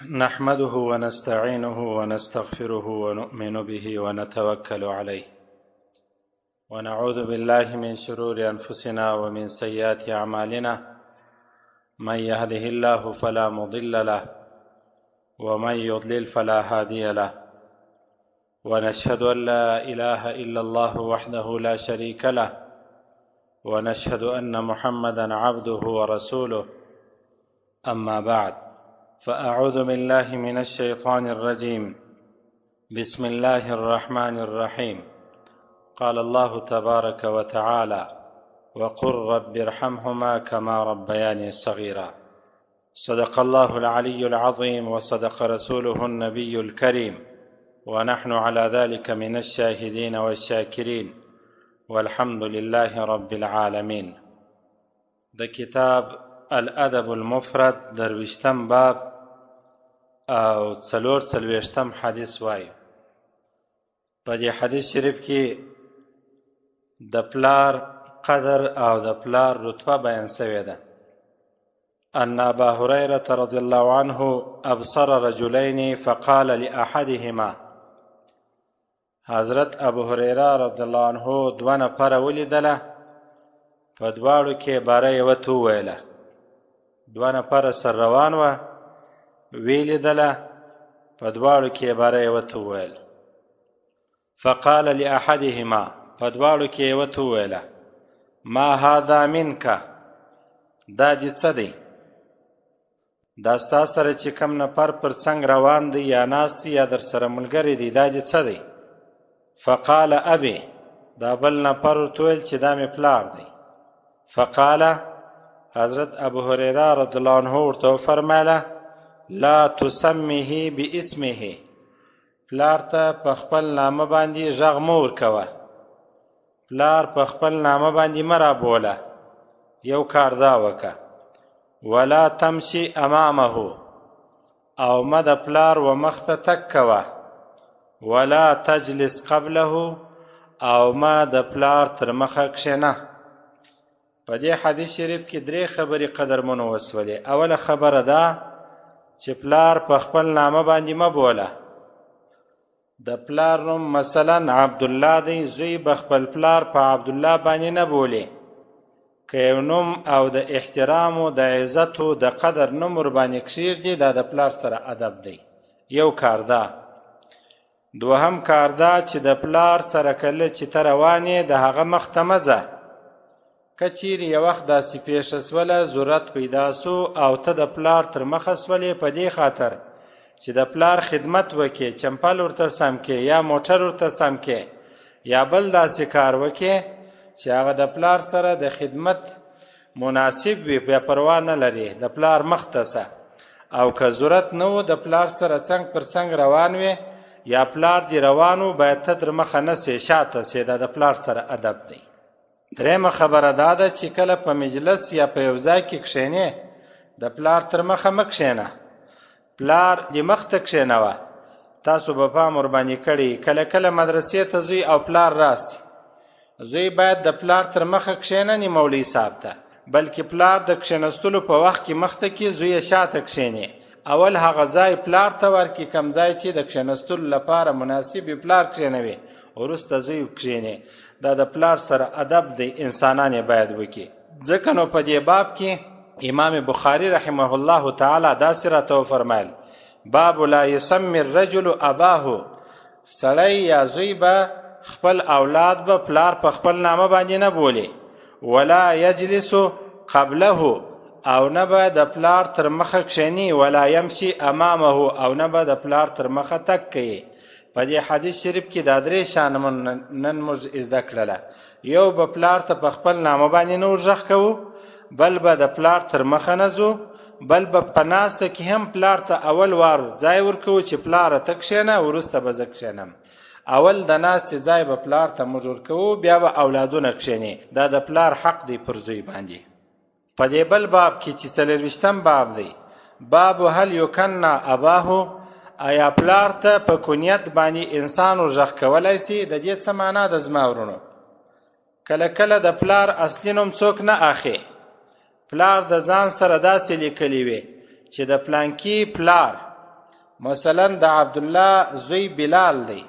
نحمده ونستعينه ونستغفره ونؤمن به ونتوكل عليه ونعوذ بالله من شرور أنفسنا ومن سيئات أعمالنا من يهده الله فلا مضل له ومن يضلل فلا هادي له ونشهد أن لا إله إلا الله وحده لا شريك له ونشهد أن محمدا عبده ورسوله أما بعد فأعوذ بالله من الشيطان الرجيم بسم الله الرحمن الرحيم قال الله تبارك وتعالى وقل رب ارحمهما كما ربياني صغيرا صدق الله العلي العظيم وصدق رسوله النبي الكريم ونحن على ذلك من الشاهدين والشاكرين والحمد لله رب العالمين. ده كتاب الادب المفرد درویشتم باب او څلوېښتم حدیث وایي. په دې حدیث شریف کې د پلار قدر او د پلار رتبه بیان شوې ده. ان ابا هريره رضي الله عنه ابصر رجلين فقال لاحدهما، حضرت ابو هريره رضی الله عنه دوه نفره ولیدله، په دواړو کې باره یوه ته وویله. دوه نفره سر روان وه، ویلیدله، په دواړو کې باره یوه ته وویل. فقال لاحدهما، په دواړو کې یوه ته وویله، ما هذا منک، دا دې څه دی؟ دا ستا سره چې کوم نفر پر څنګ روان دی یا ناست دی یا در سره ملګری دی، دا دې څه دی؟ فقال ابي، دا بل نفر ورته وویل چې دا مې پلار دی. فقال، حضرت ابو هريره رضی الله عنه ورته وفرمایله لا تسمه باسمه، پلار ته په خپل نامه باندې غږ مه ورکوه، پلار په خپل نامه باندې مه رابوله، یو کار دا وکه. ولا تمشي امامه، او مه د پلار و مخته تک کوه. ولا تجلس قبله، او ما د پلار تر مخه کښېنه. په دې حدیث شریف کې درې خبرې قدرمنو وسولې. اوله خبره ده چې پلار په خپل نامه باندې مه بوله. د پلار نوم مثلا عبدالله دی، زوی به خپل پلار په عبدالله باندې نه بولي. که یو نوم او د احترام و د عزت و د قدر نوم ورباندې کښېږدي، دا د پلار سره ادب دی. یو کار ده. دوهم کار ده چې د پلار سره کله چې ته روان یې د هغه مخ ته مه ځه. که چیرې یو وخت داسې پیښه سوله، ضرورت پیدا سو او ته د پلار تر مخه سولې، په دې خاطر چې د پلار خدمت وکې، چمپل ورته سم کې یا موټر ورته سم کې یا بل داسې کار وکې چې هغه د پلار سره د خدمت مناسب وي، بیا پروا نه لري، د پلار مخ ته سه. او که ضرورت نه و د پلار سره څنګ پر څنګ روان وي یا پلار دی روانو، باید ته در مخه نه سې، شاته سې. دا د پلار سره ادب دی. درېیمه خبره دا ده چې کله په مجلس یا په یو ځای کې کښېنې، د پلار تر مخه مه کښېنه، پلار دې مخ ته کښېنوه. تاسو به پام ورباندې کړي، کله کله مدرسې ته ځئ او پلار راسي، زوی باید د پلار تر مخه کښېنني مولوي صاحب ته، بلکې پلار د کښېنستلو په وخت کې مخته کې، زوی شاته کښېني. اول هغه ځای پلار ته ورکړي، کم ځای چې د کښېنستلو لپاره مناسب وي پلار کښېنوي، وروسته زوی کښېني. دا د پلار سره ادب دی، انسانان یې باید وکړي. ځکه نو په دې باب کې امام بخاري رحمه الله تعالی داسې راته وفرمایل، باب لا یسمي الرجل اباه، سړی یا زوی به خپل اولاد به پلار په خپل نامه باندې نه بولي. ولا یجلس قبله، او نه به د پلار تر مخه کښېني. ولا یمشي امامه، او نه به د پلار تر مخه تک کوي. په دې حدیث شریف کې دا درې شیان نن موږ زده کړله. یو به پلار ته په خپل نامه باندې نه ورغږ کوو، بل به د پلار تر مخه نه ځو، بل به په ناسته کې هم پلار ته اول وار ځای ورکوو چې پلاره ته کښېنه، وروسته به زه کښېنم. اول د ناستې ځای به پلار ته موږ ورکوو، بیا به اولادونه کښېني. دا د پلار حق دی پر زوی باندې. په دې بل باب کې چې 24م باب دی، باب هل یکنه اباه، آیا پلار ته په کنیت باندې انسان ورغږ کولی سي؟ د دې څه معنا ده زما ورونو؟ کله کله د پلار اصلي نوم څوک نه اخلي، پلار د ځان سره داسې لیکلی وي چې د پلانکی پلار مثلا د عبدالله زوی بلال دی،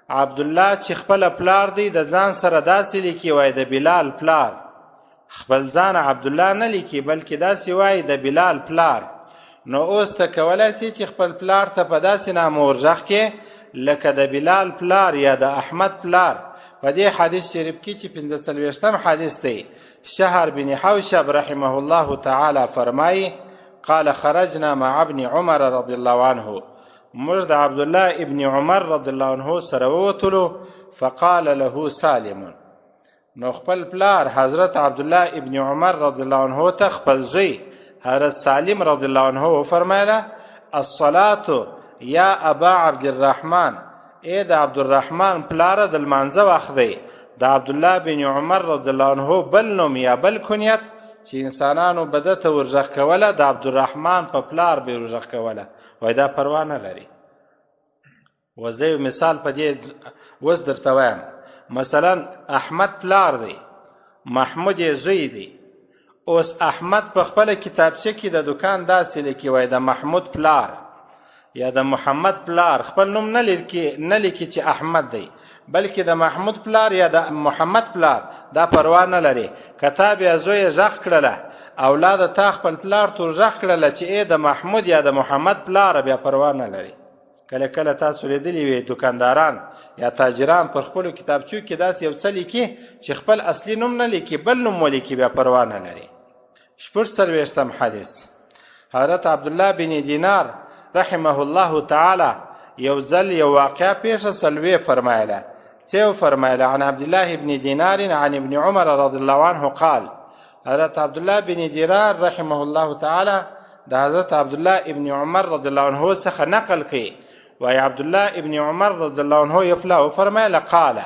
عبدالله چې خپل پلار دی د ځان سره داسې لیکي وای د بلال پلار، خپل ځان عبدالله نه لیکي بلکې داسې وای د بلال پلار. نو اوس ته کولی سي چې خپل پلار ته په داسې نامه ورغږ کې لکه د بلال پلار یا د احمد پلار. په دې حدیث شریف کې چې 45م حدیث دی، شهر بن حوشب رحمه الله تعالی فرمایي قال خرجنا مع ابن عمر رضی الله عنه، موږ د عبدالله ابن عمر رضی الله عنه سره ووتلو. فقال له سالم، نو خپل پلار حضرت عبدالله ابن عمر رضی الله عنه ته خپل زوی حضرت سالم رضی الله عنه وفرمایله الصلاة یا ابا عبدالرحمن، ای د عبدالرحمن پلاره د لمانځه وخت دی. د عبدالله بن عمر رضی الله عنه بل نوم یا بل کنیت چې انسانانو به ده ته ورغږ کوله د عبدالرحمن په پلار به یې ورغږ کوله، وایي دا پروا نه لري. و زه یو مثال په دې اوس درته وایم. مثلا احمد پلار دی، محمود یې زوی دی. اوس احمد په خپله کتابچه کې د دکان داسې لیکي وایي د محمود پلار یا د محمد پلار، خپل نوم نه لیکي چې احمد دی بلکې د محمود پلار یا د محمد پلار، دا پروا نه لري. که تا بیا زوی غږ کړله اولاده تا خپل پلار ته ورغږ کړله چې ای د محمود یا د محمد پلاره، بیا پروا نه لري. کله کله تاسو لیدلی وي دکانداران یا تاجران پر خپلو کتابچو کې داسې یو څه لیکي چې خپل اصلي نوم نه لیکي بل نوم ولیکي، بیا پروا نه لري. 46م حدیث، حضرت عبدالله بن دینار رحمه الله تعالی یو ځل یو واقعه پیښه سلوی فرمایله. څه فرمایله؟ عن عبدالله بن دینار عن ابن عمر رضی الله عنه قال، حضرت عبدالله بن دینار رحمه الله تعالی د حضرت عبدالله ابن عمر رضی الله عنه څخه نقل کوي، وای عبدالله ابن عمر رضی الله عنه یفلا وفرمایله قال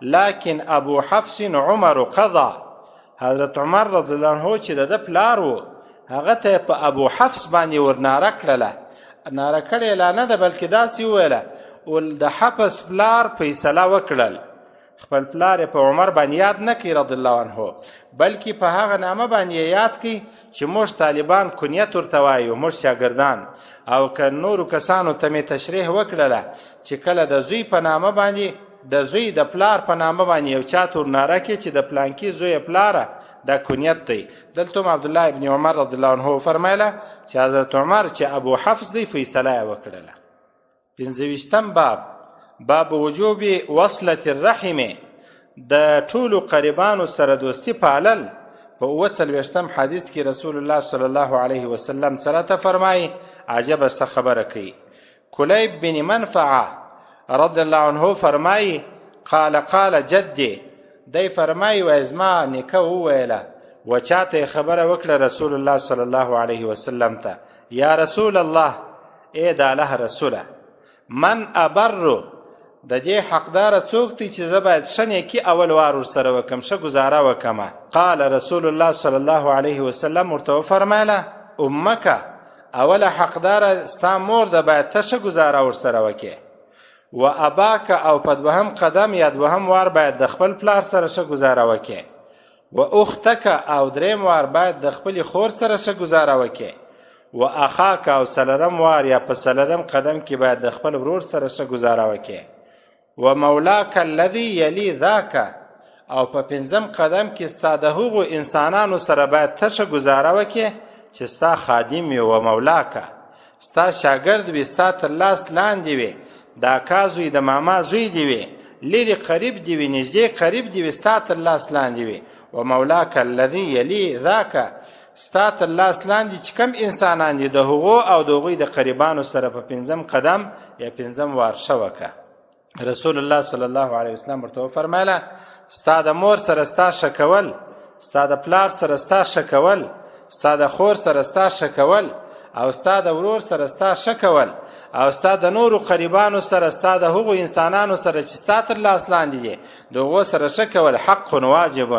لكن ابو حفص عمر قضى، حضرت عمر رضی الله عنه چې د پلار و هغه ته په ابو حفص باندې ورناره کړله. ناره کړې لا نه ده بلکې داسې وویله د حفص پلار فیصله وکړل. خپل پلار په عمر باندې یاد نه کړي رضی الله عنه بلکې په هغه نامه باندې یاد کړي چې موږ طالبان کنیت ورته وایو، موږ شاګردان. او که نورو کسانو ته مې تشریح وکړله چې کله د زوی په نامه باندې د زوی د پلار په نامه باندې یو چا ته ورناره کړي چې د پلانکي زوی پلاره، دا کنیت دی. دلته هم عبدالله ابن عمر رضی الله عنه فرمایله چې حضرت عمر چې ابو حفص دی فیصله یې وکړله. 25م باب، باب وجوب وصلة الرحم، د ټولو قریبانو سره دوستی پالل. په 43م حدیث کې رسول الله صلی الله علیه وسلم څراته فرمایي عجبه څه خبره کوي. کلیب بن منفعه رضی الله عنه فرمایي قال جدي، دی فرمایي و زما نیکه وویله و چاته خبره وکړه رسول الله صلی الله علیه وسلم ته، یا رسول الله، ای د الله رسوله، من ابر، د دې حقدار څوک دی چې زه باید ښه نیکي اول وار ورسره وکم، ښه ګزاره وکمه. قال رسول الله صلی الله علیه وسلم ورته وفرمایله امکه، اوله حقداره ستا مور ده باید ته ښه ګزاره ورسره وکې. و اباک، او په دوهم قدم یا دوهم وار باید د خپل پلار سره ښه ګزاره وکې. و اختک، او دریم وار باید د خپلې خور سره ښه ګزاره وکې. و اخاک، او څلورم وار یا په څلورم قدم کې باید د خپل ورور سره ښه ګزاره وکې. و مولاک الذي یلی ذاک، او په 5م قدم کې ستا د هغو انسانانو سره باید ته ښه ګزاره وکې چې ستا خادم وي. و مولاک، ستا شاګرد وي، ستا تر لاس لاندې وي، د اکا زوی د ماما زوی دی وي، لرې قریب دی وي، نږدې قریب دی وي، ستا تر لاس لاندې وي. و مولاک الذي یلی ذاک، ستا تر لاس لاندې چې کم انسانان دي د هغو او د هغوی د قریبانو سره په 5م قدم یا 5م وار ښه وکړه. رسول الله صلی الله علیه وسلم ورته وفرمایله ستا د مور سره ستا ښه کول، ستا د پلار سره ستا ښه کول، ستا د خور سره ستا ښه کول، او ستا د ورور سره ستا ښه کول، او ستا د نورو قریبانو سره ستا د هغو انسانانو سره چې ستا تر لاس لاندې دي د هغو سره ښه کول حق واجب،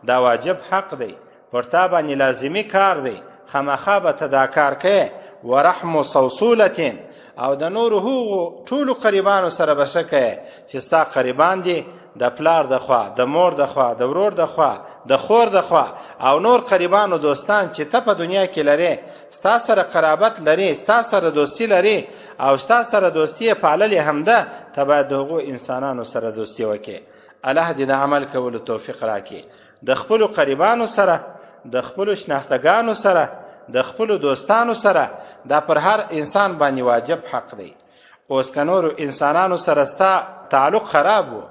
دا واجب حق دی، پر تا باندې لازمي کار دی، خامخا به ته دا کار کوې. ورحم صوصولة، او د نورو هغو ټولو قریبانو سره به ښه کوې چې ستا قریبان دي د پلار د خوا، د مور د خوا، د ورور د خوا، د خور د خوا، او نور قریبانو دوستان چې ته په دنیا کې لرې، ستا سره قرابت لري، ستا سره دوستی لري، او ستا سره دوستي پاللې هم ده، ته باید د هغو انسانانو سره دوستي وکړې. الله دې د عمل کولو توفیق راکړي. د خپلو قریبانو سره، د خپلو شناختګانو سره، د خپلو دوستانو سره دا پر هر انسان باندې واجب حق دی. اوس که نورو انسانانو سره ستا تعلق خراب و،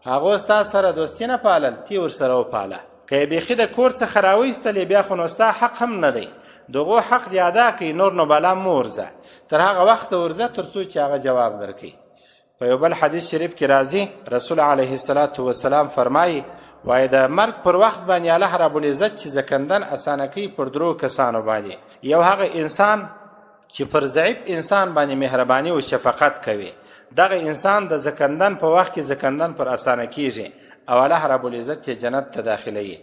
هغو ستا سره دوستي نه پالل، تی ورسره وپاله. که یې بیخي د کور څخه راویستلې بیا خو نو ستا حق هم نه دی، دغو حق دې ادا کوي. نور نو بلا مه ورځه، تر هغه وخته ورځه تر څو چې هغه جواب درکوي. په یو بل حدیث شریف کې راځي، رسول علیه الصلاة والسلام فرمایي، وایي د مرګ پر وخت باندې الله رب العزت چې زکندن اسانه کوي پر درو کسانو باندې. یو هغه انسان چې پر ضعیف انسان باندې مهرباني او شفقت کوي، دغه انسان د زکندن په وخت کې زکندن پر اسانه کیږي او الله رب العزت یې جنت ته داخلوي.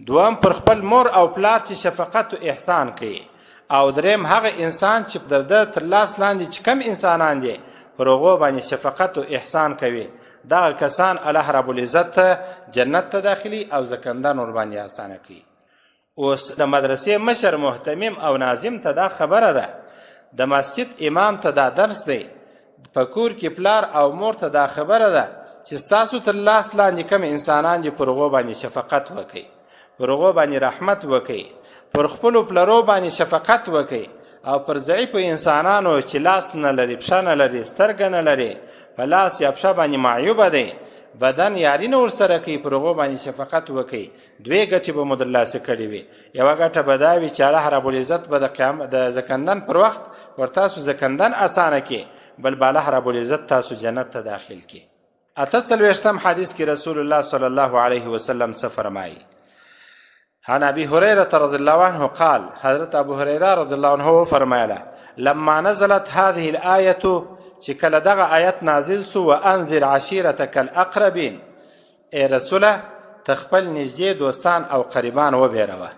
دوم پر خپل مور او پلار چې شفقت او احسان کوي. او دریم هغه انسان چې د ده تر لاس لاندې چې کم انسانان دي پر هغو باندې شفقت او احسان کوي، دغه کسان الله رب العزت جنت ته داخلي او زکندن ور باندې اسانه کوي. اوس د مدرسې مشر محتمم او ناظم ته دا خبره ده، د مسجد امام ته دا درس دی، په کور کې پلار او مور ته دا خبره ده چې ستاسو تر لاس لاندې کم انسانان دي پر هغو باندې شفقت وکړئ، پر هغو باندې رحمت وکړئ، پر خپلو پلرو باندې شفقت وکړئ، او پر ضعیفو انسانانو چې لاس نه لري، پښه نه لري، سترګه نه لري، په لاس یا پښه باندې معیوبه دی، بدن یاري نه ورسره کوي، پر هغو باندې شفقت وکړئ. دوې ګټې به مو ترلاسه کړې وي. یوه ګټه به دا وي چې الله رب العزت به د زکندن پر وخت ورتاسو زکندن اسانه کړي، بل به الله رب العزت تاسو جنت ته داخل کړي. 48 حدیث کې رسول الله صلی الله علیه وسلم څه فرمایي؟ عن ابي هريره رضي الله عنه قال، حضرت ابو هريره رضي الله عنه فرمایله، لما نزلت هذه الايه، چې کله دغه آیت نازل سو، وانذر عشيرتك الاقربين، ای رسوله ته خپل نږدې دوستان او قریبان وبېروه.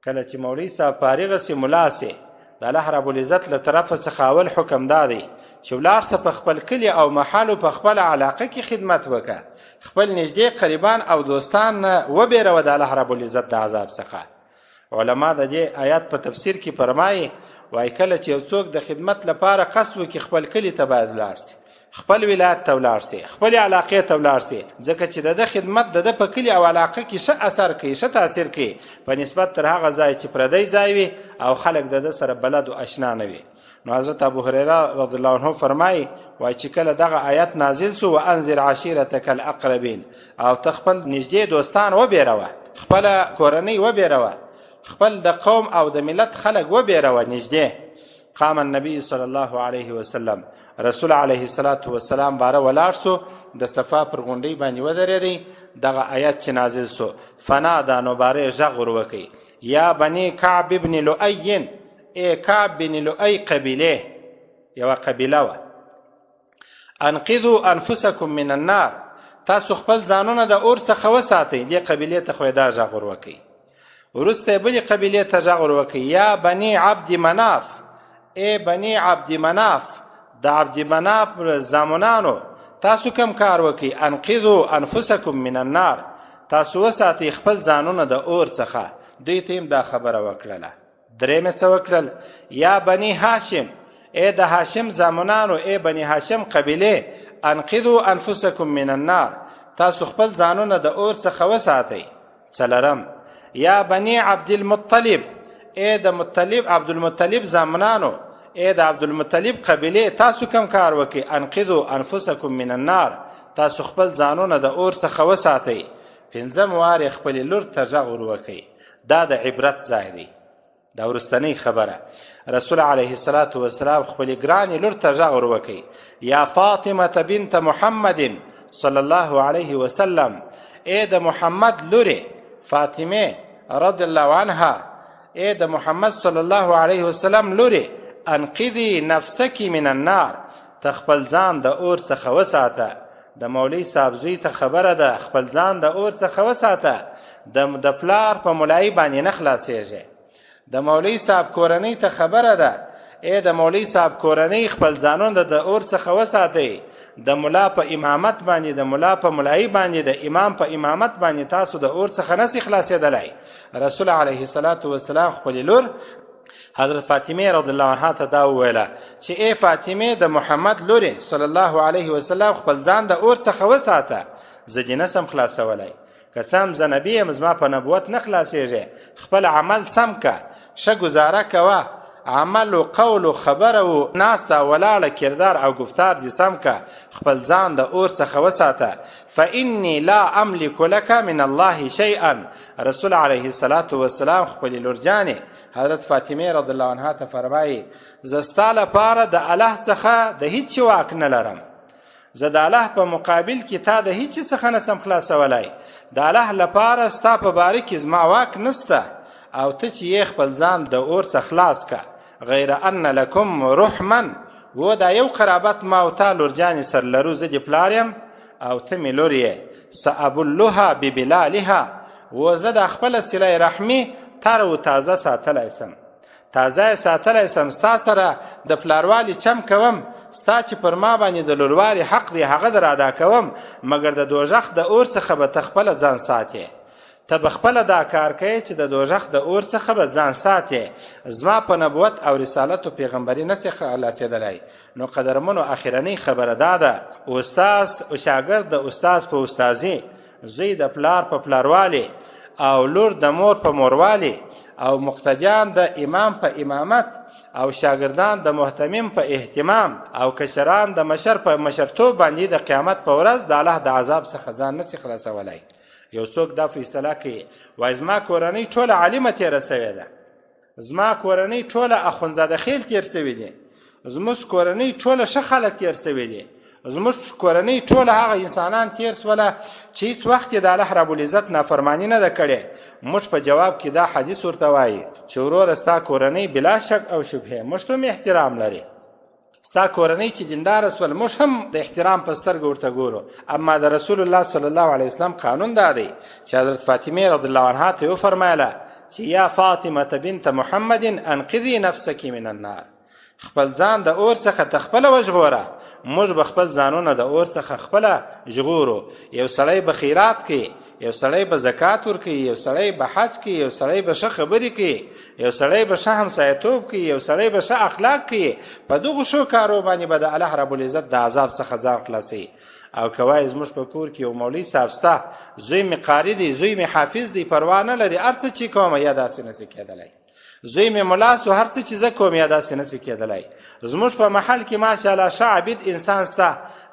کله چې مولوي صاحب فارغه سي، ملا سي، د الله رب العزت له طرفه څخه اول حکم دا دی چې ولاړ سه په خپل کلي او محل په خپل علاقه کې خدمت وکړه، خپل نږدې قریبان او دوستان وبېروه د الله رب العزت د عذاب څخه. علما د دې آیات په تفسیر کې فرمایي، وایي کله چې یو څوک د خدمت لپاره قصد وکړي خپل کلي ته باید ولاړ سي، خپل ولایت ته ولاړ سي، خپل علاقې ته ولاړ سي، ځکه چې د ده خدمت د ده په کلي او علاقه کې ښه اثر کوي، ښه تاثیر کوي په نسبت تر هغه ځای چې پردی ځای وي او خلک د ده سره بلد او اشنا نه وي. نو حضرت ابو هريره رضی الله عنه فرمایي، وایي چې کله دغه آیت نازل سو، وانذر عشيرتك الاقربين، او ته خپل نږدې دوستان وبېروه، خپله کورنۍ وبېروه، خپل د قوم او د ملت خلک وبېروه نږدې. قام النبي صلی الله علیه وسلم، رسول علیه الصلاة والسلام باره ولاړ سو، د صفا پر غونډۍ باندې ودرېدی، دغه آیت چې نازل سو، فنادا، نو باره غږ ور وکړي، یا بني کعب بن لؤی، ای کعب بن لؤی قبیله، یوه قبیله وه، انقذوا انفسکم من النار، تاسو خپل ځانونه د اور څخه وساتئ. دې قبیلې ته خو یې دا غږ ور وکړي. وروسته یې بلې قبیلې ته غږ ور وکړي، یا بني عبد مناف، ای بني عبد مناف، د عبد مناف زامنانو تاسو کم کار وکئ، انقذوا انفسکم من النار، تاسو وساتئ خپل ځانونه د اور څخه. دوی ته هم دا خبره وکړله. درېمې څه وکړل؟ یا بني هاشم، ای د هاشم زامنانو، ای بني هاشم قبیلې، انقذوا انفسکم من النار، تاسو خپل ځانونه د اور څخه وساتئ. څلرم، یا بني عبد المطلب، ای د مطلب عبدالمطلب زامنانو، ای د عبدالمطلب قبیلې، تاسو کم کار وکئ، انقذوا انفسکم من النار، تاسو خپل ځانونه د اور څخه وساتئ. پنځم وار خپلې لور ته غږ ور وکئ. دا د عبرت ځای دی. دا وروستنۍ خبره، رسول علیه الصلاة والسلام خپلې ګرانې لور ته غږ ور وکئ، یا فاطمه بنت محمد صلی الله علیه وسلم، ای د محمد لورې فاطمه رضی الله عنها، ای د محمد صلی الله علیه وسلم لورې، انقذي نفسك من النار، ته خپل ځان د اور څخه وساته. د مولوي صاحب زوی ته خبره ده، خپل ځان د اور څخه وساته، د پلار په ملایي باندې نه خلاصېږي. د مولوي صاحب کورنۍ ته خبره ده، ای د مولوي صاحب کورنۍ خپل ځانونه د اور څخه وساتئ. د ملا په امامت باندې، د ملا په ملایي باندې، د امام په امامت باندې تاسو د اور څخه نسئ خلاصېدلی. رسول علیه الصلاة والسلام خپلې لور حضرت فاطمه رضی الله عنها ته دا وویله چې ای فاطمه د محمد لورې صلی الله علیه وسلم خپل ځان د اور څخه وساته، زه دې نسم خلاصولی. که څه هم زه نبي یم، زما په نبوت نه خلاصېږې. خپل عمل سم که، ښه ګزاره کوه، عمل و قول و خبره و ناسته ولاړه کردار او گفتار دې سم که، خپل ځان د اور څخه وساته. فإني لا أملك لك من الله شيئا. رسول علیه الصلاة والسلام خپلې لورجانې حضرت فاطمه رضی الله عنها ته فرمایي زه ستا لپاره د الله څخه د هیڅ واک نه لرم. زه د الله په مقابل کې تا د هیڅ څخه نسم خلاصولی. د الله لپاره ستا په باره کې زما واک نسته او ته چې یې خپل ځان د اور څخه خلاص که. غیر ان لکم رحما، و دا یو قرابت ما او تا لورجانې سر لرو، زه دې پلار یم او ته مې لور یې. سأبلها ببلالها، و زه د خپله صله رحمي تر و تازه ساتلی سم، تازه یې ساتلی سم. ستا سره د پلاروالي چم کوم، ستا چې پر ما باندې د لورواري حق دی هغه در ادا کوم، مګر د دوژخ د اور څخه به ته خپله ځان ساتې. ته به خپله دا کار کوې چې د دوژخ د اور څخه به ځان ساتې. زما په نبوت او رسالت و پیغمبري نسې خلاصېدلی. نو قدرمنو اخرنۍ خبره دا ده، استاز او شاګرد د استاز په استازي، زوی د پلار په پلاروالي او لور د مور په موروالی او مقتدیان د امام په امامت او شاگردان د محتمم په اهتمام او کشران د مشر په مشرتوب باندې د قیامت په ورځ د الله د عذاب څخه ځان نسي خلاصولی. یو څوک دا فیصله کوي وایي زما کورنۍ ټوله عالمه تېره سوې ده، زما کورنۍ ټوله اخندزاده خیل تېر سوي دي، زموږ کورنۍ ټوله ښه خلک تېر سوي دي، زموږ کورنۍ ټوله هغه انسانان تېر سوله چې هېڅ وخت یې د الله ربالعزت نافرماني نه ده کړې. موږ په جواب کې دا حدیث ورته وایي چې وروره ستا کورنۍ بلا شک او شبهې موږ ته هم احترام لري، ستا کورنۍ چې دینداره سول موږ هم د احترام په سترګه ورته ګورو. اما د رسول الله صلی الله علیه وسلم قانون دا دی چې حضرت فاطمه رضی الله عنها ته وفرمایله چې یا فاطمه بنت محمد انقذي نفسك من النار، خپل ځان د اور څخه ته خپله وژغوره. موږ به خپل ځانونه د اور څخه خپله ژغورو. یو سړی به خیرات کوي، یو سړی به زکات ورکوي، یو سړی به حج کوي، یو سړی به ښه خبرې کوي، یو سړی به ښه همسایه‌توب کوي، یو سړی به ښه اخلاق کوي. په دغو ښو کارو باندې به د الله ربالعزت د عذاب څخه ځان خلاصوي. او که وایي زموږ په کور کې یو مولوي صاحب سته، زوی مې قاري دی، زوی مې حافظ دی، پروا نه لري، هر څه چې کومه یا داسې نسي کېدلی، زوی مې ملا سو، هر څه چې زه کوم یا داسې نسي کېدلی. زموږ په محل کې ماشاءالله ښه عابد انسان سته،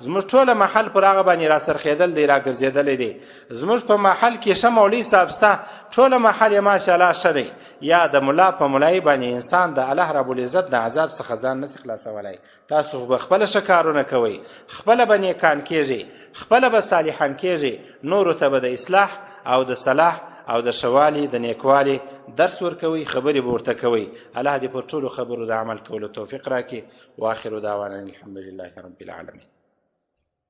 زموږ ټوله محل پر هغه باندې راڅرخېدل دی، راګرځېدلی دی. زموږ په محل کې ښه مولوي صاحب سته، ټوله محل یې ماشاءالله ښه دی. یا د ملا په ملایي باندې انسان د الله ربالعزت د عذاب څخه ځان نسي خلاصولی. تاسو به خپله ښه کارونه کوئ، خپله به نیکان کېږئ، خپله به صالحان کېږئ، نورو ته به د اصلاح او د صلاح او د شوالي د نیکوالي درس ورکوي، خبرې به ورته کوئ. الله دې پر ټولو خبرو د عمل کولو توفیق راکړي. واخر دعوانا الحمد لله رب العالمین.